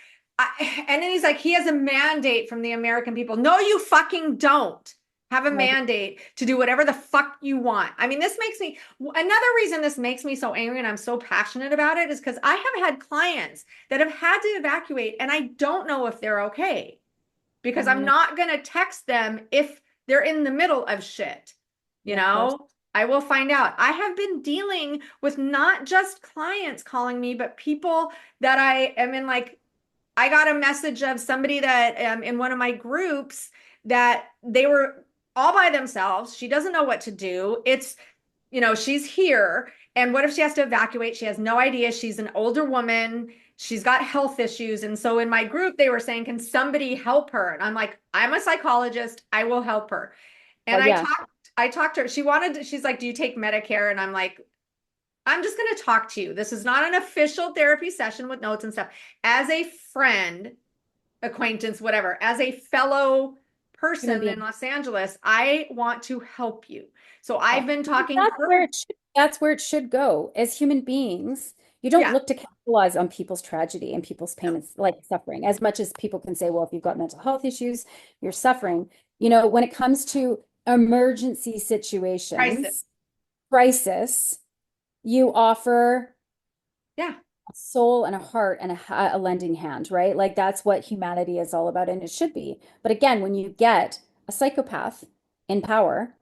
and then he's like, he has a mandate from the American people. No, you fucking don't have a No, mandate to do whatever the fuck you want. I mean, this makes me, another reason this makes me so angry and I'm so passionate about it is because I have had clients that have had to evacuate and I don't know if they're okay. because I'm Mhm. not going to text them if they're in the middle of shit. You Of course. know, I will find out. I have been dealing with not just clients calling me, but people that I am in like, I got a message of somebody that in one of my groups that they were all by themselves. She doesn't know what to do. She's here. And what if she has to evacuate? She has no idea. She's an older woman. She's got health issues. And so in my group, they were saying, can somebody help her? And I'm like, I'm a psychologist. I will help her. And Well, yeah. I talked to her. She's like, do you take Medicare? And I'm like, I'm just going to talk to you. This is not an official therapy session with notes and stuff. As a friend, acquaintance, whatever, as a fellow Human person in being. Los Angeles, I want to help you. So Yeah. I've been talking That's where it should go. As human beings, you don't yeah, look to capitalize on people's tragedy and people's pain and like suffering. As much as people can say, well, if you've got mental health issues, you're suffering. When it comes to emergency crisis. situations, crisis, you offer Yeah. a soul and a heart and a lending hand, right? Like that's what humanity is all about, and it should be. But again, when you get a psychopath in power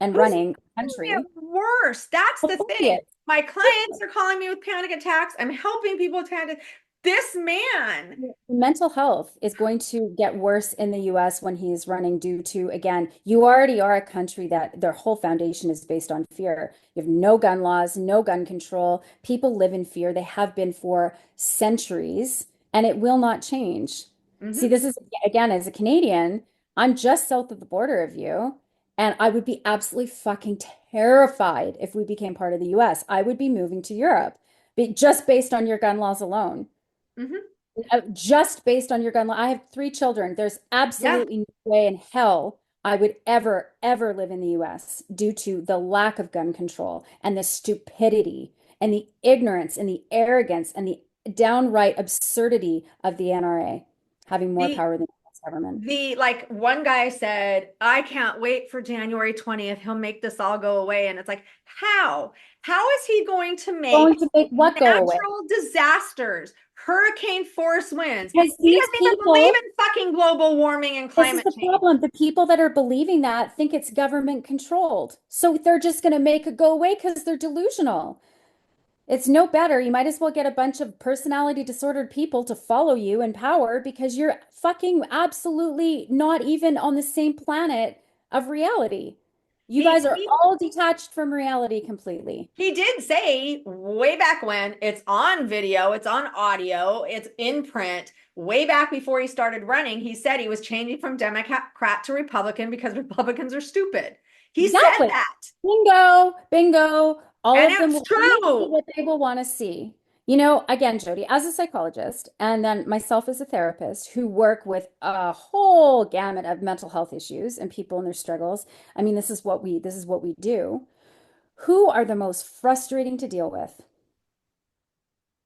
and Who's running a making country, it worse? That's the thing. opiates. My clients are calling me with panic attacks. I'm helping people with panic. This man, Mental health is going to get worse in the US when he's running due to, again, you already are a country that their whole foundation is based on fear. You have no gun laws, no gun control. People live in fear. They have been for centuries, and it will not change. See, hmm this is, again, as a Canadian, I'm just south of the border of you, and I would be absolutely fucking terrified if we became part of the US. I would be moving to Europe, just based on your gun laws alone. hmm Just based on your gun law. I have 3 children. There's yeah. absolutely no way in hell I would ever, ever live in the US due to the lack of gun control and the stupidity and the ignorance and the arrogance and the downright absurdity of the NRA having more The power than the US government. like one guy said, I can't wait for January 20th. He'll make this all go away. And it's like, how? How is he going to Going make to make what go away? natural disasters, hurricane force winds? Because He these doesn't even believe people, in fucking global warming and this is climate the change. problem. The people that are believing that think it's government controlled. So they're just going to make it go away because they're delusional. It's no better. You might as well get a bunch of personality disordered people to follow you in power because you're fucking absolutely not even on the same planet of reality. You He guys are he all detached from reality completely. he did say way back when it's on video, it's on audio, it's in print. Way back before he started running, he said he was changing from Democrat to Republican because Republicans are stupid. He said Exactly. that. Bingo, bingo. All And of them it's will only see true. what they will want to see. Again, Jody, as a psychologist, and then myself as a therapist who work with a whole gamut of mental health issues and people and their struggles. I mean, this is what we do. Who are the most frustrating to deal with?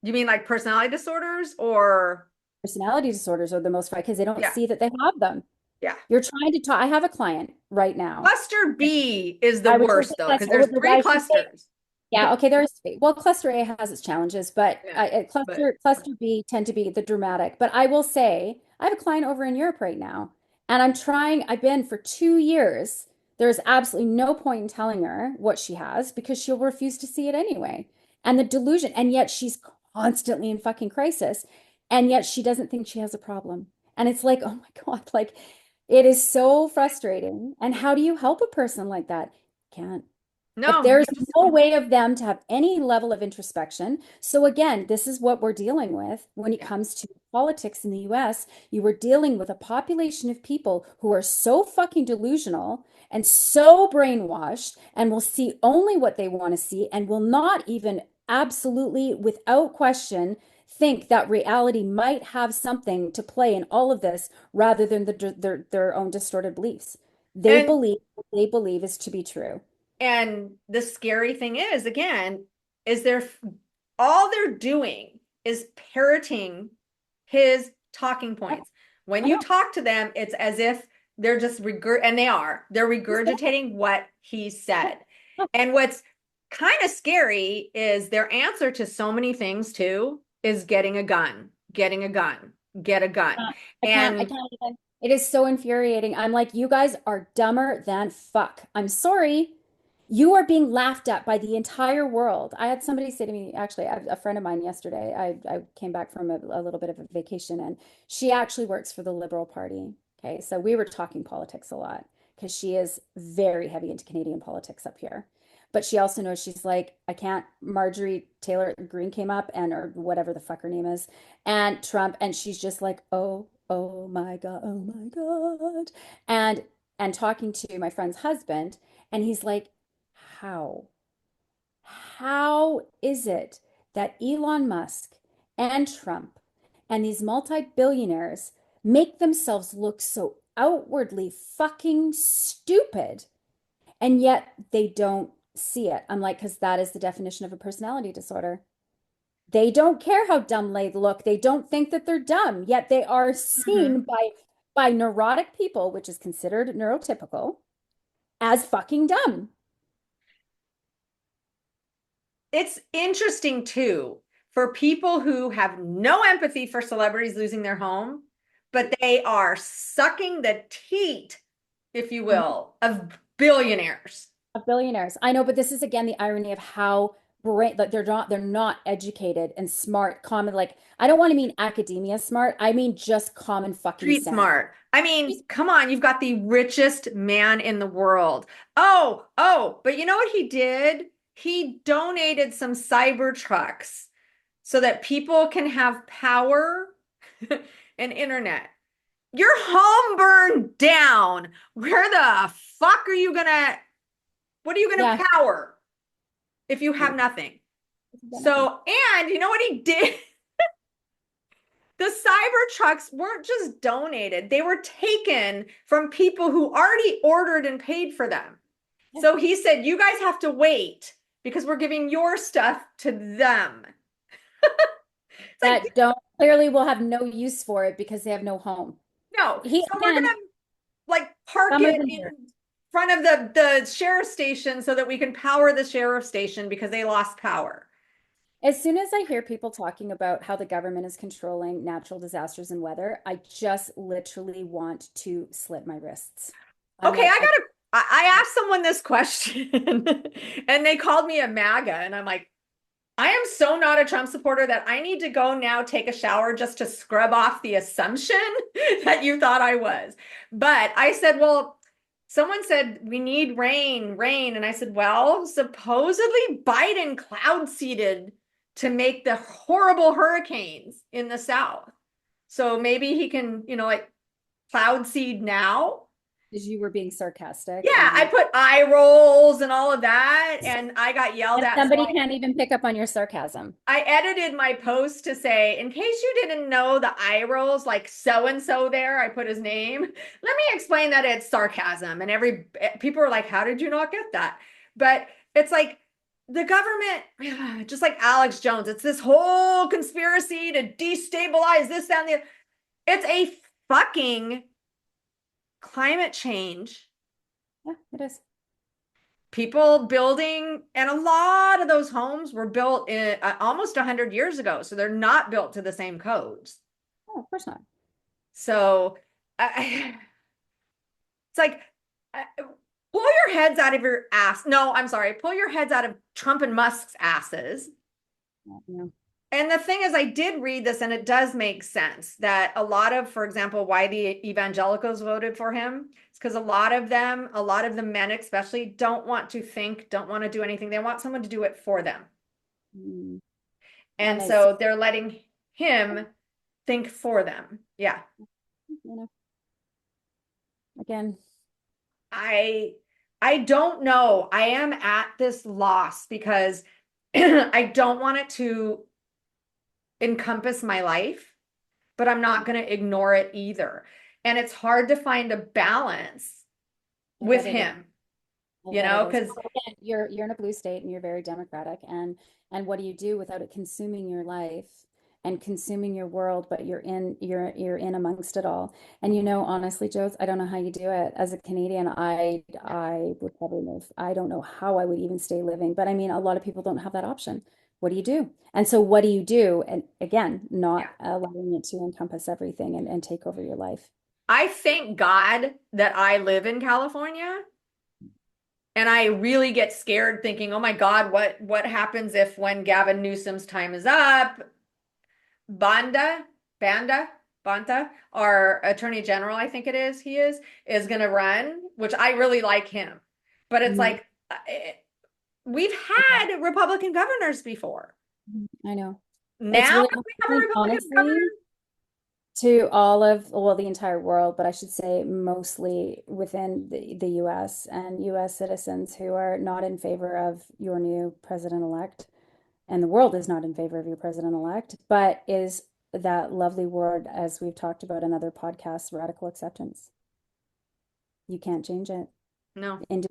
You mean like personality disorders or Personality disorders are the most because they don't yeah, see that they have them. yeah. You're trying to talk. I have a client right now. Cluster B is the I was just worst though, because there's the three guy she clusters. Yeah, okay, there's well, cluster A has its challenges, but Yeah, but cluster B tend to be the dramatic. But I will say, I have a client over in Europe right now, and I've been for 2 years. There's absolutely no point in telling her what she has because she'll refuse to see it anyway. And the delusion, and yet she's constantly in fucking crisis, and yet she doesn't think she has a problem. And it's like, oh my God, like it is so frustrating. And how do you help a person like that? Can't. If no, there's you just no way of them to have any level of introspection. So again, this is what we're dealing with when it yeah. comes to politics in the US. You were dealing with a population of people who are so fucking delusional and so brainwashed and will see only what they want to see and will not even absolutely without question think that reality might have something to play in all of this rather than their own distorted beliefs. They And believe what they believe is to be true. and the scary thing is, again, is they're all they're doing is parroting his talking points. When I you know. talk to them, it's as if they're just and they're regurgitating what he said. And what's kind of scary is their answer to so many things too is getting a gun, getting a gun, get a gun. I can't And even. It is so infuriating. I'm like, you guys are dumber than fuck. I'm sorry. You are being laughed at by the entire world. I had somebody say to me, actually, a friend of mine yesterday, I came back from a little bit of a vacation and she actually works for the Liberal Party. Okay. So we were talking politics a lot because she is very heavy into Canadian politics up here. But she also knows she's like, I can't, Marjorie Taylor Greene came up and, or whatever the fuck her name is, and Trump, and she's just like, oh my God, oh my God. And talking to my friend's husband, and he's like, how? How is it that Elon Musk and Trump and these multi-billionaires make themselves look so outwardly fucking stupid, and yet they don't see it? I'm like, because that is the definition of a personality disorder. They don't care how dumb they look. They don't think that they're dumb, yet they are Mhm. seen by neurotic people, which is considered neurotypical, as fucking dumb. It's interesting too for people who have no empathy for celebrities losing their home, but they are sucking the teat, if you Mhm. will, of billionaires. Of billionaires. I know, but this is again the irony of how brain like they're not educated and smart, common, like I don't want to mean academia smart. I mean just common fucking Street sense. smart. I mean, come on, you've got the richest man in the world. But you know what he did? He donated some cyber trucks so that people can have power and internet. Your home burned down. Where the fuck are you gonna, what are you gonna Yeah. power if you have Like, nothing? it's benefit. So, and you know what he did? The cyber trucks weren't just donated, they were taken from people who already ordered and paid for them. Yeah. So he said, you guys have to wait because we're giving your stuff to them. It's like, That don't clearly will have no use for it because they have no home. no. He So we're again, gonna like park some of it them are. in front of the sheriff station so that we can power the sheriff station because they lost power. As soon as I hear people talking about how the government is controlling natural disasters and weather, I just literally want to slit my wrists. I'm Okay, like, I asked someone this question and they called me a MAGA. And I'm like, I am so not a Trump supporter that I need to go now take a shower just to scrub off the assumption that you thought I was. But I said, well, someone said we need rain, rain. And I said, well, supposedly Biden cloud seeded to make the horrible hurricanes in the South. So maybe he can, like cloud seed now. because you were being sarcastic Yeah, and I you put eye rolls and all of that, and I got yelled and at. So somebody can't even pick up on your sarcasm. I edited my post to say, in case you didn't know the eye rolls, like so and so there, I put his name. Let me explain that it's sarcasm. And people are like, how did you not get that? But it's like the government, just like Alex Jones, it's this whole conspiracy to destabilize this, that, and the other. It's a fucking climate change. Yeah, it is. People building, and a lot of those homes were built in almost 100 years ago, so they're not built to the same codes. Oh, of course not. So it's like, uh, pull your heads out of your ass. No, I'm sorry, pull your heads out of Trump and Musk's asses. Yeah, no. And the thing is, I did read this, and it does make sense that a lot of, for example, why the evangelicals voted for him is because a lot of the men especially, don't want to think, don't want to do anything. They want someone to do it for them. Mm. And And I see, so they're letting him think for them. Yeah. you know, again, I I don't know. I am at this loss because I don't want it to encompass my life, but I'm not going to ignore it either. And it's hard to find a balance I with bet it is. him, I bet it is. because Well, again, you're in a blue state and you're very democratic, and what do you do without it consuming your life and consuming your world, but you're in amongst it all. And honestly, Joes, I don't know how you do it. As a Canadian, I would probably move. I don't know how I would even stay living, but I mean, a lot of people don't have that option. What do you do? And so what do you do? And again, yeah. not allowing it to encompass everything and take over your life. I thank God that I live in California. And I really get scared thinking, oh my God, what happens if when Gavin Newsom's time is up, Banda, Banda, Banta, our Attorney General, I think it is going to run, which I really like him. But it's Mhm. like we've had Republican governors before. I know. It's Now really, if we have a hard, Republican honestly, governor, to all of, well, the entire world, but I should say mostly within the US and US citizens who are not in favor of your new president-elect. And the world is not in favor of your president-elect, but is that lovely word, as we've talked about in other podcasts, radical acceptance. You can't change it. no. And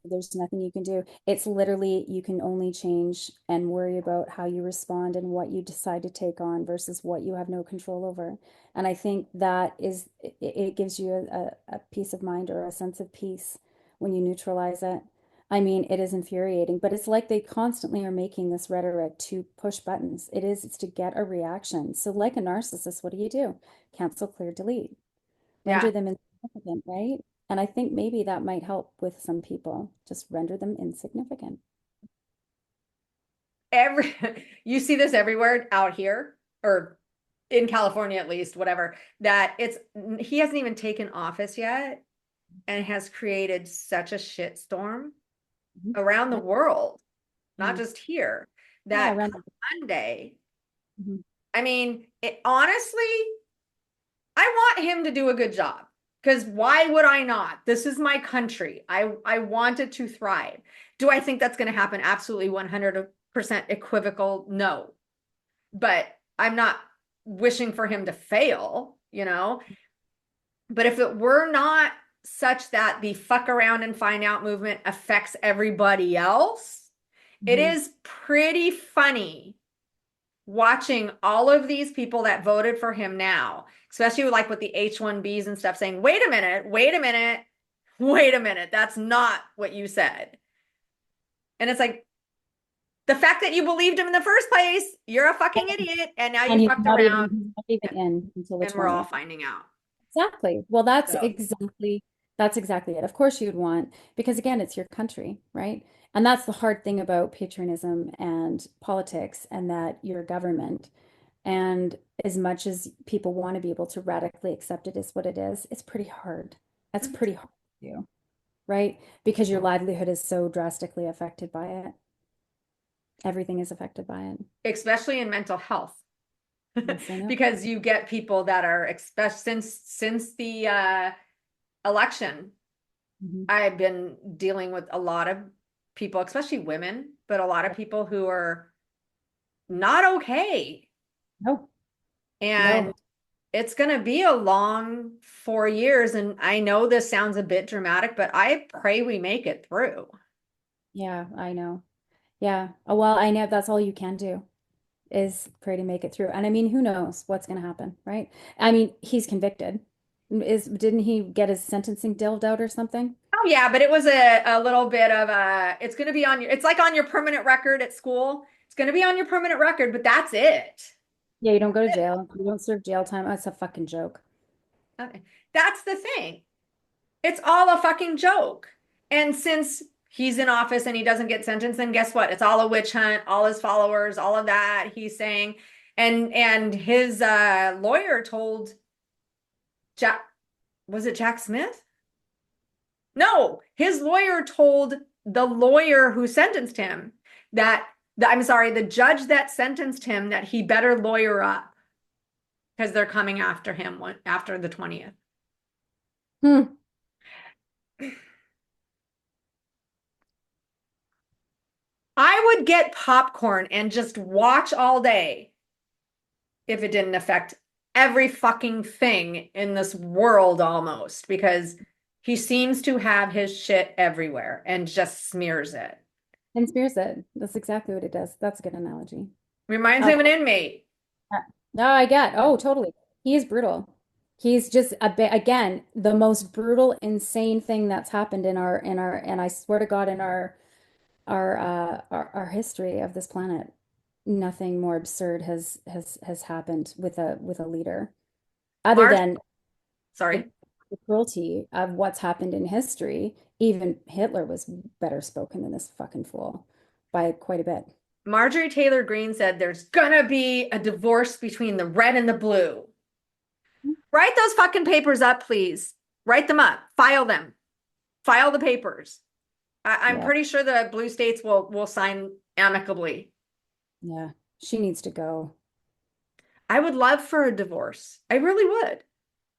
there's nothing you can do. It's literally you can only change and worry about how you respond and what you decide to take on versus what you have no control over. And I think that is it gives you a peace of mind or a sense of peace when you neutralize it. I mean, it is infuriating, but it's like they constantly are making this rhetoric to push buttons. It's to get a reaction. So like a narcissist, what do? Cancel, clear, delete. Render Yeah. them insignificant, right? And I think maybe that might help with some people. Just render them insignificant. Every you see this everywhere out here or in California at least, whatever, that it's he hasn't even taken office yet and has created such a shitstorm Mhm. around the Yeah, world, not yeah, just here, yeah, that render. Monday, Mhm. I mean, it honestly, I want him to do a good job because why would I not? This is my country. I want it to thrive. Do I think that's going to happen? Absolutely 100% equivocal. No. But I'm not wishing for him to fail, you know? But if it were not such that the fuck around and find out movement affects everybody else, it Mhm. is pretty funny watching all of these people that voted for him now, especially like with the H-1Bs and stuff, saying, wait a minute, wait a minute, wait a minute, that's not what you said. And it's like, the fact that you believed him in the first place, you're a fucking idiot, and now you And fucked around, he's not even in until the and we're all 20th. finding out. Exactly. Well, So, that's exactly it. Of course you'd want, because again, it's your country, right? And that's the hard thing about patriotism and politics and that your government. And as much as people want to be able to radically accept it as what it is, it's pretty hard. That's pretty hard to do, right? Because your livelihood is so drastically affected by it. Everything is affected by it. especially in mental health, Yes, I know. because you get people that are, especially since the election, Mhm. I've been dealing with a lot of people, especially women, but a lot of people who are not okay. No, And no. it's going to be a long 4 years. And I know this sounds a bit dramatic, but I pray we make it through. Yeah, I know. Yeah. Oh, well, I know that's all you can do is pray to make it through. And I mean, who knows what's going to happen, right? I mean, he's convicted. Didn't he get his sentencing dealt out or something? Oh yeah, but it was a little bit of it's going to be on your, it's like on your permanent record at school. It's going to be on your permanent record, but that's it. Yeah, you don't go to jail. You don't serve jail time. That's a fucking joke. Okay. That's the thing. It's all a fucking joke. And since he's in office and he doesn't get sentenced, then guess what? It's all a witch hunt, all his followers, all of that he's saying. And his lawyer told Jack, was it Jack Smith? No, his lawyer told the lawyer who sentenced him that I'm sorry, the judge that sentenced him that he better lawyer up because they're coming after him after the 20th. Hmm. I would get popcorn and just watch all day if it didn't affect every fucking thing in this world almost because he seems to have his shit everywhere and just smears it. And smears it. That's exactly what it does. That's a good analogy. Reminds me Um, of an inmate. no, I get. Oh, totally. He is brutal. He's just a bit, again, the most brutal, insane thing that's happened and I swear to God, in our history of this planet. Nothing more absurd has happened with a leader other Marsh, than the sorry. the cruelty of what's happened in history, even Hitler was better spoken than this fucking fool by quite a bit. Marjorie Taylor Greene said there's gonna be a divorce between the red and the blue. Write those fucking papers up, please. Write them up. File them. File the papers. I'm Yeah, pretty sure the blue states will sign amicably. yeah. She needs to go. I would love for a divorce. I really would.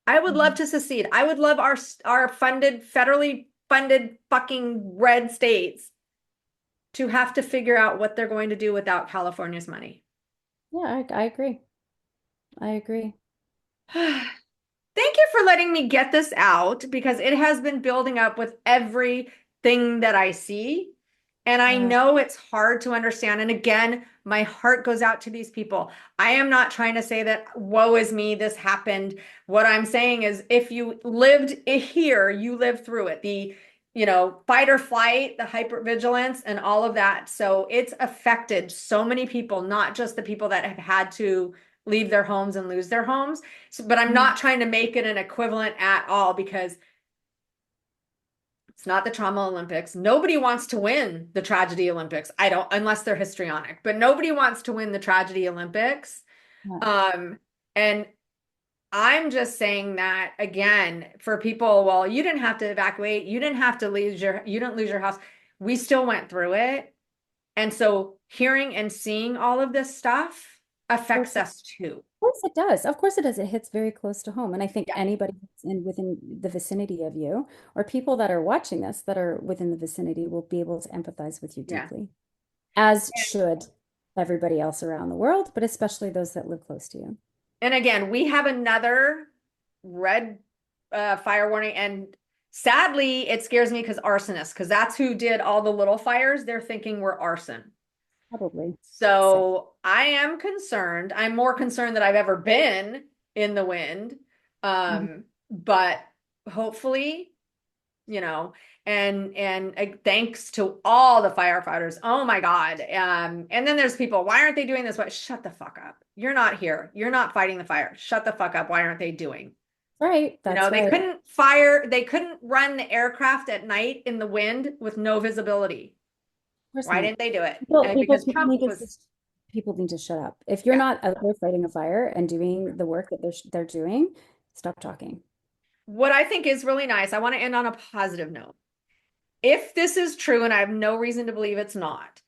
I would love Mhm. to secede. I would love our funded, federally funded fucking red states to have to figure out what they're going to do without California's money. Yeah, I agree. I agree. Thank you for letting me get this out because it has been building up with everything that I see. And I Yeah. know it's hard to understand. And again, my heart goes out to these people. I am not trying to say that, woe is me, this happened. What I'm saying is, if you lived here, you lived through it. Fight or flight, the hypervigilance, and all of that. So it's affected so many people, not just the people that have had to leave their homes and lose their homes. But I'm Mhm. not trying to make it an equivalent at all because it's not the trauma Olympics. Nobody wants to win the tragedy Olympics. I don't, unless they're histrionic, but nobody wants to win the tragedy Olympics. Yeah. Um, and I'm just saying that again for people, well, you didn't have to evacuate, you didn't lose your house. We still went through it. And so hearing and seeing all of this stuff affects us too. Of course it does. Of course it does. It hits very close to home. And I think Yeah. anybody that's within the vicinity of you or people that are watching this that are within the vicinity will be able to empathize with you Yeah. deeply, as should everybody else around the world, but especially those that live close to you. And again, we have another red fire warning. And sadly, it scares me because arsonists, because that's who did all the little fires. They're thinking we're arson. Probably. Same. So I am concerned. I'm more concerned than I've ever been in the wind. Mhm. But hopefully, you know, and thanks to all the firefighters. Oh my God. And then there's people, why aren't they doing this? What? Shut the fuck up. You're not here. You're not fighting the fire. Shut the fuck up. Why aren't they doing? Right. That's They right. Of couldn't fire, they couldn't run the aircraft at night in the wind with no visibility. course Why not. didn't they do it? People, And people, because people Trump need to was, people need to shut up. If you're yeah. not out there fighting a fire and doing the work that they're doing, stop talking. What I think is really nice, I want to end on a positive note. If this is true, and I have no reason to believe it's not,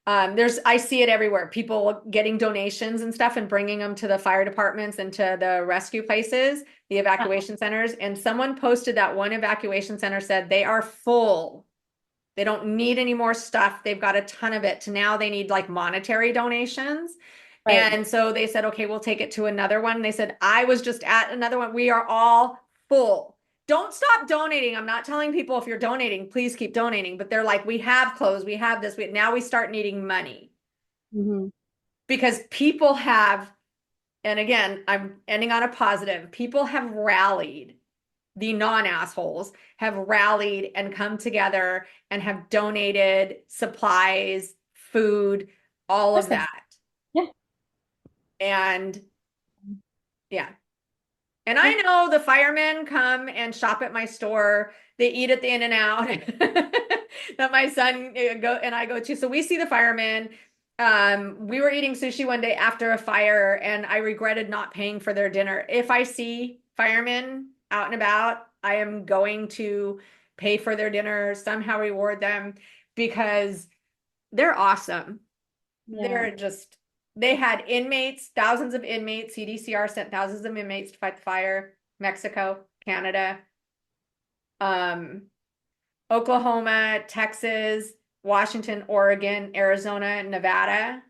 I see it everywhere. People getting donations and stuff and bringing them to the fire departments and to the rescue places, the evacuation centers. And someone posted that one evacuation center said they are full. They don't need any more stuff. They've got a ton of it. To now they need like monetary donations. Right. And so they said, okay, we'll take it to another one. They said, I was just at another one. We are all full. Don't stop donating. I'm not telling people if you're donating, please keep donating. But they're like, we have clothes, we have this. Now we start needing money Hmm. because people have, and again, I'm ending on a positive, people have rallied, the non-assholes have rallied and come together and have donated supplies, food, all Of of course they that. Yeah. And yeah. And I Yeah. know the firemen come and shop at my store. They eat at the In-N-Out that my son I go to. So we see the firemen. We were eating sushi one day after a fire, and I regretted not paying for their dinner. If I see firemen out and about, I am going to pay for their dinner, somehow reward them because they're awesome. Yeah. They're just, they had inmates, thousands of inmates. CDCR sent thousands of inmates to fight the fire. Mexico, Canada, um, Oklahoma, Texas, Washington, Oregon, Arizona, Nevada.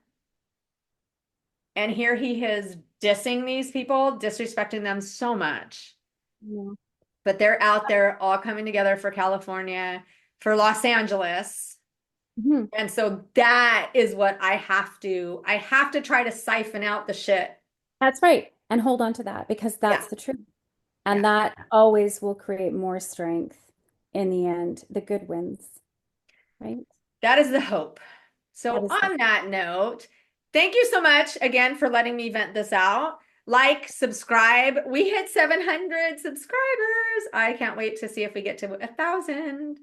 And here he is dissing these people, disrespecting them so much. Yeah. But they're out there all coming together for California, for Los Angeles. Mhm. And so that is what I have to try to siphon out the shit. That's right. And hold on to that because Yeah. that's the truth. And Yeah. that always will create more strength in the end. The good wins, right? That is the hope. That So is the on that note, thank you so much again for letting me vent this out. like, subscribe. We hit 700 subscribers. I can't wait to see if we get to 1,000.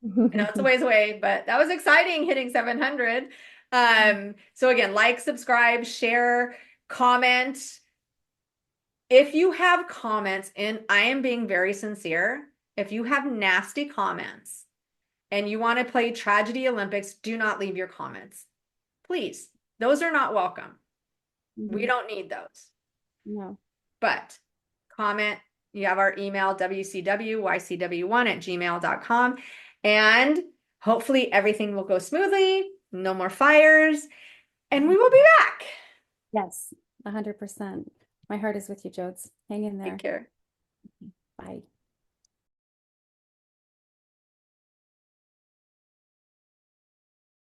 I know it's a ways away, but that was exciting hitting 700. So again, like, subscribe, share, comment. If you have comments, and I am being very sincere, if you have nasty comments and you want to play Tragedy Olympics, do not leave your comments. Please. Those are not welcome. We don't need those. No. But comment. You have our email, wcwycw1@gmail.com. And hopefully everything will go smoothly. No more fires. And we will be back. Yes, 100%. My heart is with you, Jodes. Hang in there. Take care. Bye.